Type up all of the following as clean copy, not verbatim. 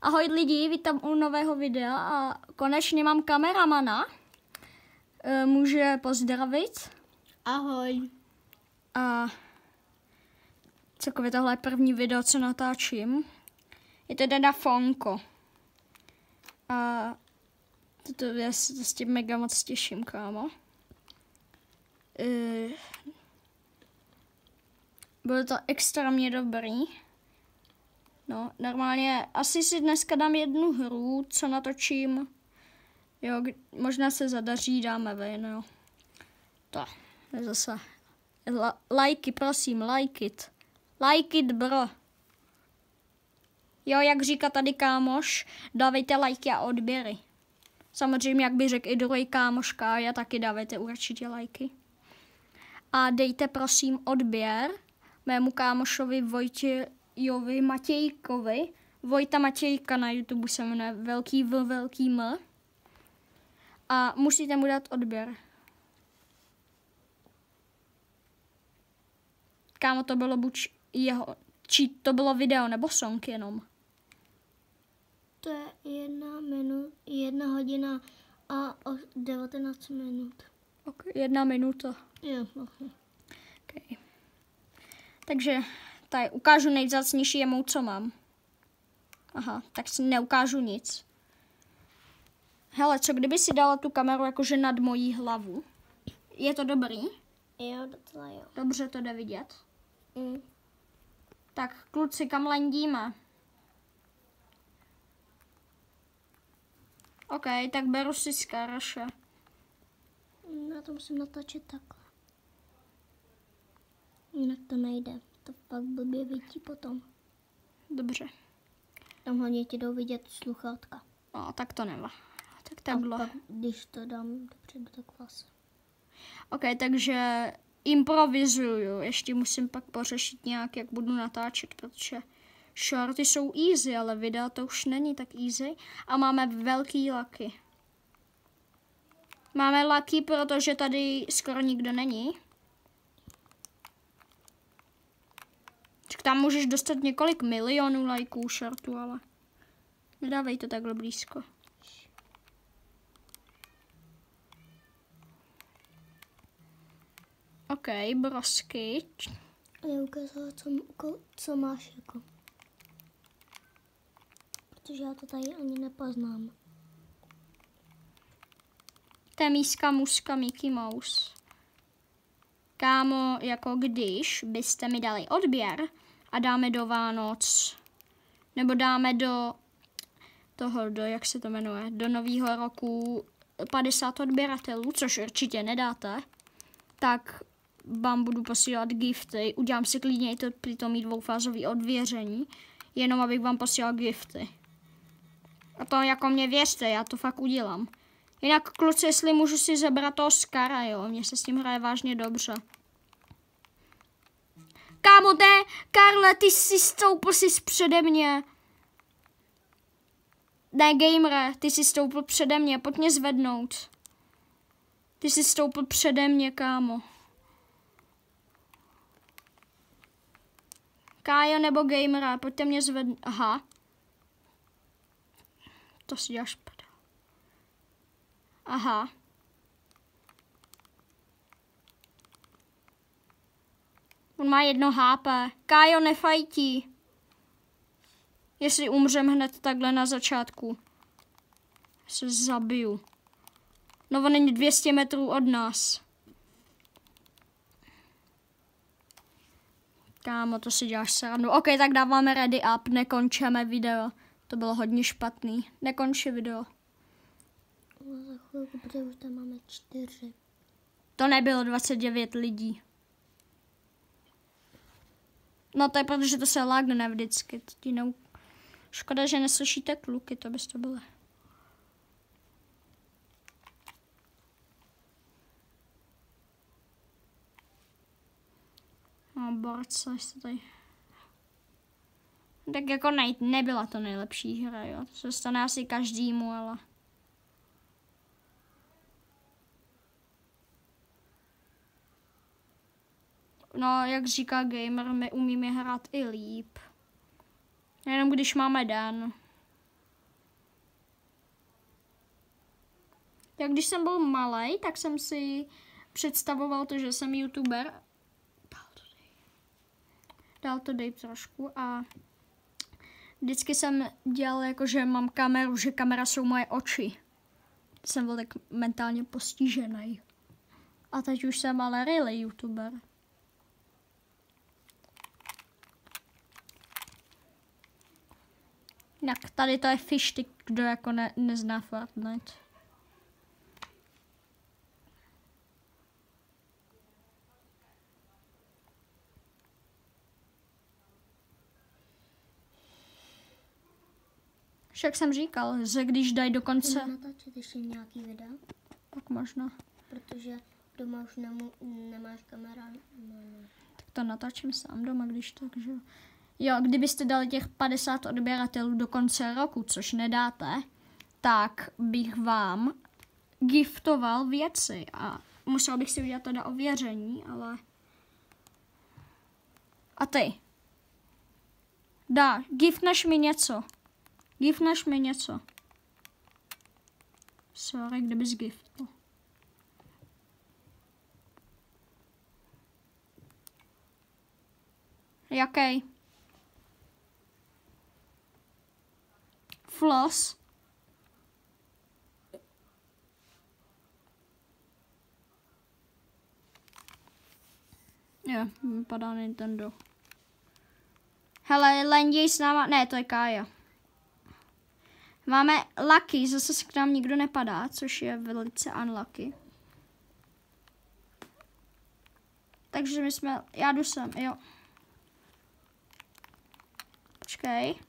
Ahoj lidi, vítám u nového videa a konečně mám kameramana. Může pozdravit. Ahoj. A celkově tohle je první video, co natáčím. Je to teda Fonko. A to já se s tím mega moc těším, kámo. Bylo to extrémně dobrý. No, normálně asi si dneska dám jednu hru, co natočím. Jo, možná se zadaří, dáme ven, jo. To je zase. Lajky, prosím, like it. Like it, bro. Jo, jak říká tady kámoš, dávejte lajky a odběry. Samozřejmě, jak by řekl i druhý kámoš Kája, taky dávejte určitě lajky. A dejte prosím odběr mému kámošovi Vojtějovi Matějkovi. Vojta Matějka na YouTube se jmenuje velký V, velký M. A musíte mu dát odběr. Kámo, to bylo buď jeho, či to bylo video, nebo song jenom. To je 1 hodina a 19 minut. Okay, 1 minuta. Jo, okay. Okay. Takže tady ukážu nejvzácnější emout, co mám. Aha, tak si neukážu nic. Hele, co kdyby si dala tu kameru jakože nad mojí hlavu? Je to dobrý? Jo, docela jo. Dobře to jde vidět. Tak kluci, kam landíme? OK, tak beru si skáraše. Já to musím natočit takhle. Jinak to nejde. To pak blbě vidí potom. Dobře. Tam hlavně ti jdou vidět sluchátka. No, tak to nemá. Tak takhle. A pak, když to dám dopředu, tak vlastně. OK, takže improvizuju. Ještě musím pak pořešit nějak, jak budu natáčet, protože shorty jsou easy, ale videa to už není tak easy. A máme velký laky. Máme laky, protože tady skoro nikdo není. Tak tam můžeš dostat několik milionů lajků shortu, ale nedávej to takhle blízko. OK, brosky. Já ukázala, co máš jako. Protože já to tady ani nepoznám. To je míska, muska, Mickey Mouse. Kámo, jako když byste mi dali odběr a dáme do Vánoc, nebo dáme do toho, jak se to jmenuje, do nového roku 50 odběratelů, což určitě nedáte, tak vám budu posílat gifty. Udělám si klidně i to přitom dvoufázový odvěření, jenom abych vám posílal gifty. A to jako mě věřte, já to fakt udělám. Jinak kluci, jestli můžu si zebrat toho Skara, jo, mně se s tím hraje vážně dobře. Kámo, ne, Karle, ty jsi stoupl přede mě. Ne, gamere, ty jsi stoupl přede mě, pojď mě zvednout. Ty jsi stoupl přede mě, kámo. Kájo nebo gamera, pojďte mě zvednout. Aha. To si děláš prdel. Aha. On má 1 HP. Kájo, nefajtí. Jestli umřem hned takhle na začátku. Se zabiju. No on není 200 metrů od nás. Kámo, to si děláš srandu. OK, tak dáváme ready up, nekončíme video. To bylo hodně špatný. Nekončí video. No, za chvilku, protože už tam máme 4. To nebylo 29 lidí. No to je protože to se lagne vždycky. Škoda, že neslyšíte kluky, to byste byli. No, borce, jste tady. Tak jako nebyla to nejlepší hra, jo. To se stane asi každému, ale... No, jak říká gamer, my umíme hrát i líp. Jenom když máme den. Jak když jsem byl malej, tak jsem si představoval to, že jsem youtuber. Dál to dej trošku a vždycky jsem dělal jako, že mám kameru, že kamera jsou moje oči. Jsem byl tak mentálně postižený. A teď už jsem ale really youtuber. Jak tady to je fishstick, kdo jako nezná Fortnite. Však jsem říkal, že když dají do konce... Natáčet ještě nějaký videa? Tak možná. Protože doma už nemáš kamera. No. Tak to natáčím sám doma, když tak, že jo, kdybyste dali těch 50 odběratelů do konce roku, což nedáte, tak bych vám giftoval věci a musel bych si udělat teda ověření, ale... A ty? Giftneš mi něco. Giftneš mi něco. Sorry, kdybys giftnul. Jaký? Floss. Jo, vypadá Nintendo. Hele, Lenděj s náma, ne, to je Kája. Máme Lucky, zase se k nám nikdo nepadá, což je velice unlucky. Takže my jsme, já jdu sem, jo. Počkej.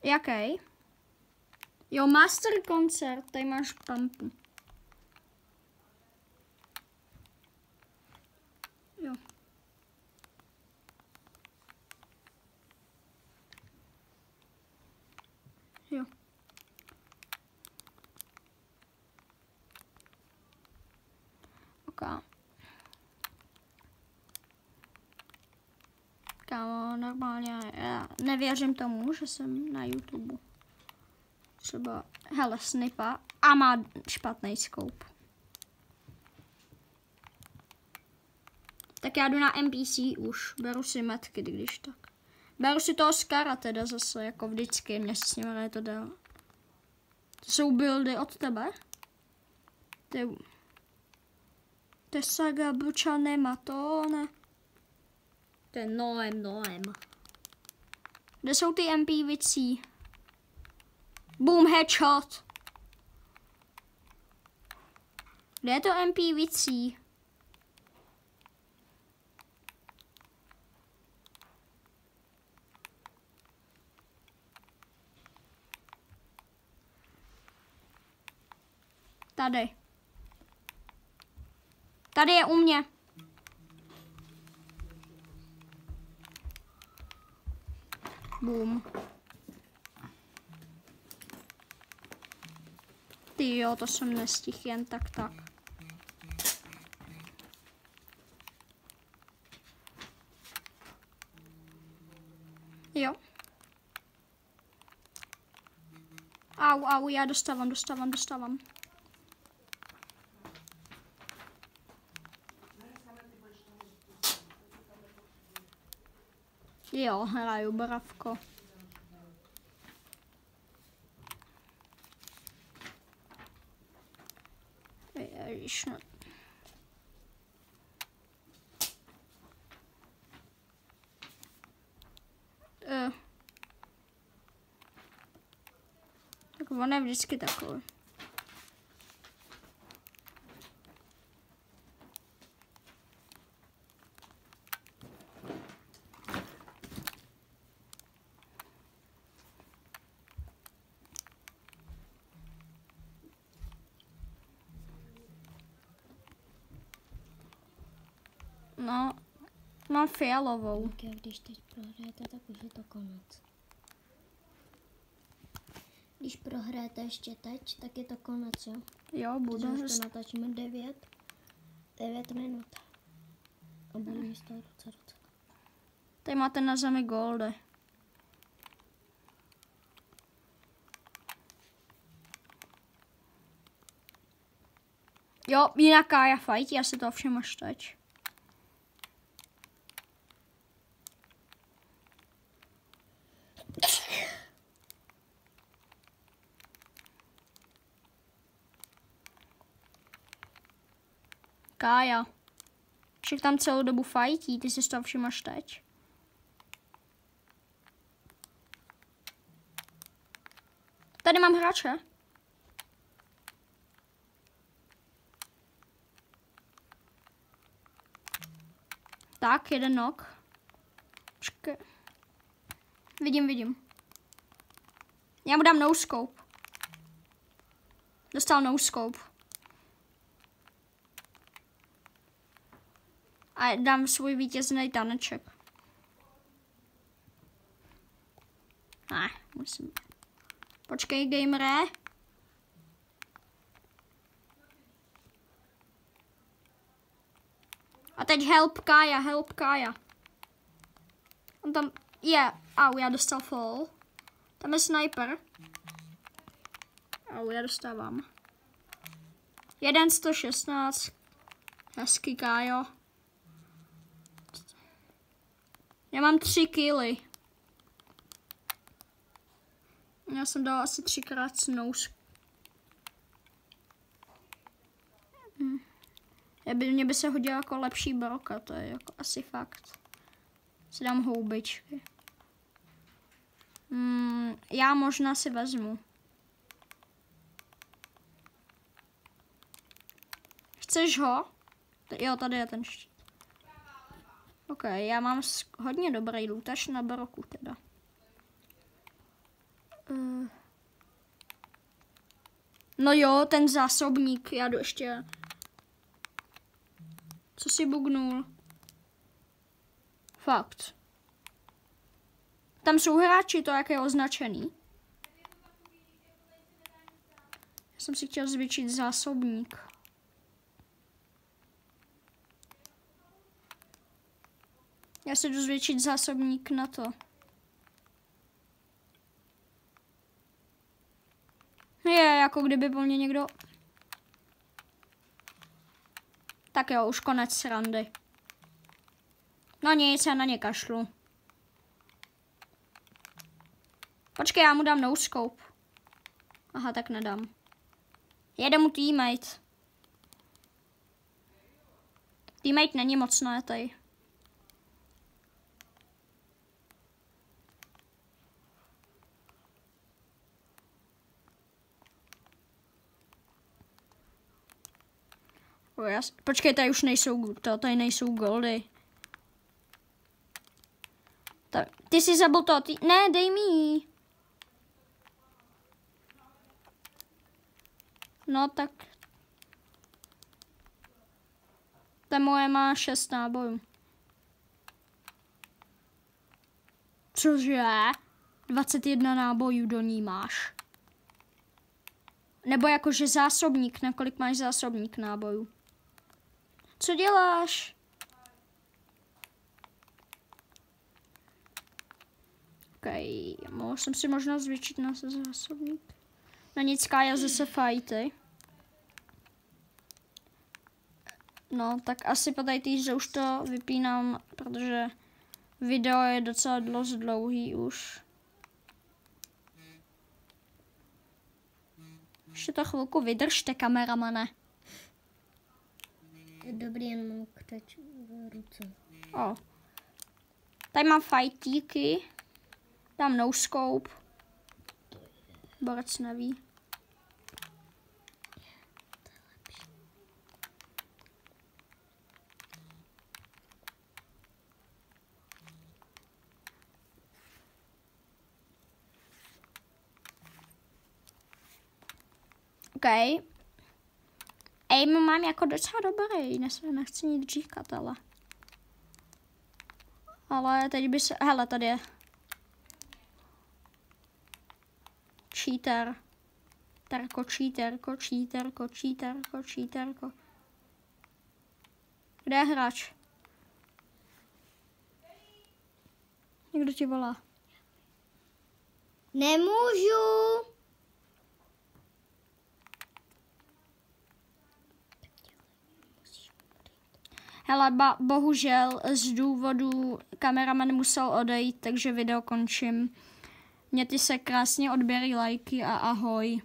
Jaký? Jo, Master koncert, tady máš pampu. Jo. Jo. Ok. Kámo, normálně, já nevěřím tomu, že jsem na YouTube. Třeba, hele, snipa a má špatný scope. Tak já jdu na NPC už, beru si metky, když tak. Beru si toho Skara teda zase, jako vždycky, mě se s nimi ne to dá. To jsou buildy od tebe? To je Saga, Buča, nema to, ne. To je Noem. Kde jsou ty MP věcí? Boom, headshot. Kde je to MP věcí? Tady. Tady je u mě. Boom. Ty jo, to jsem nestihl jen tak. Jo. Au, já dostávám. Jo, hraju bravko. Ježiš, no. Tak on je vždycky takový. No, mám fialovou. Okay, když teď prohrajete, tak už je to konec. Když prohrajete ještě teď, tak je to konec, jo? Jo, bude. Už to natáčíme 9 minut. A bude mi z toho docela. Tady máte na zemi goldy. Jo, jinak Kája fight, já si to ovšem až teď. Kája. Však tam celou dobu fajtí, ty si to všim až teď. Tady mám hráče. Tak, jeden knock. Počkej. Vidím. Já mu dám no scope. Dostal no scope. A dám svůj vítězný taneček. Ne, musím. Počkej, gamere. A teď help Kája. On tam je, au, já dostal fall. Tam je sniper. Au, já dostávám. 116. Hezky, Kájo. Já mám 3 killy. Já jsem dal asi 3krát snous. Mně by se hodila jako lepší broka, to je jako asi fakt. Si dám houbičky. Já možná si vezmu. Chceš ho? Jo, tady je ten štít. Ok, já mám hodně dobrý loot, až na broku teda. No jo, ten zásobník, já jdu ještě. Co si bugnul? Fakt. Tam jsou hráči, to jak je označený. Já jsem si chtěl zvětšit zásobník. Já si jdu zvětšit zásobník na to. Je, jako kdyby po mně někdo... Tak jo, už konec srandy. No nic, já na ně kašlu. Počkej, já mu dám no scope. Aha, tak nedám. Jede mu teammate. Teammate není moc najetej. Počkej, tady už nejsou, tady nejsou goldy. Ty jsi zabil to, ne, dej mi ji. No tak. Ta moje má 6 nábojů. Cože? 21 nábojů do ní máš. Nebo jakože zásobník, na kolik máš zásobník nábojů? Co děláš? Mohl jsem si možná zvětšit na zásobník. No nic, Kája zase fajty. No, tak asi po tady týdře už to vypínám, protože video je docela dost dlouhý už. Ještě to chvilku vydržte, kameramane. Dobrý, jen mám křeč v ruce. O. Tady mám fajtíky. Dám no scope. Borec neví. OK. Aim mám jako docela dobrý, nechci nic říkat, ale teď by se, hele, tady je cheater. Cheaterko. Kde je hráč? Někdo ti volá. Nemůžu. Hele, bohužel z důvodu kameraman musel odejít, takže video končím. Mějte se krásně, odběry, lajky a ahoj.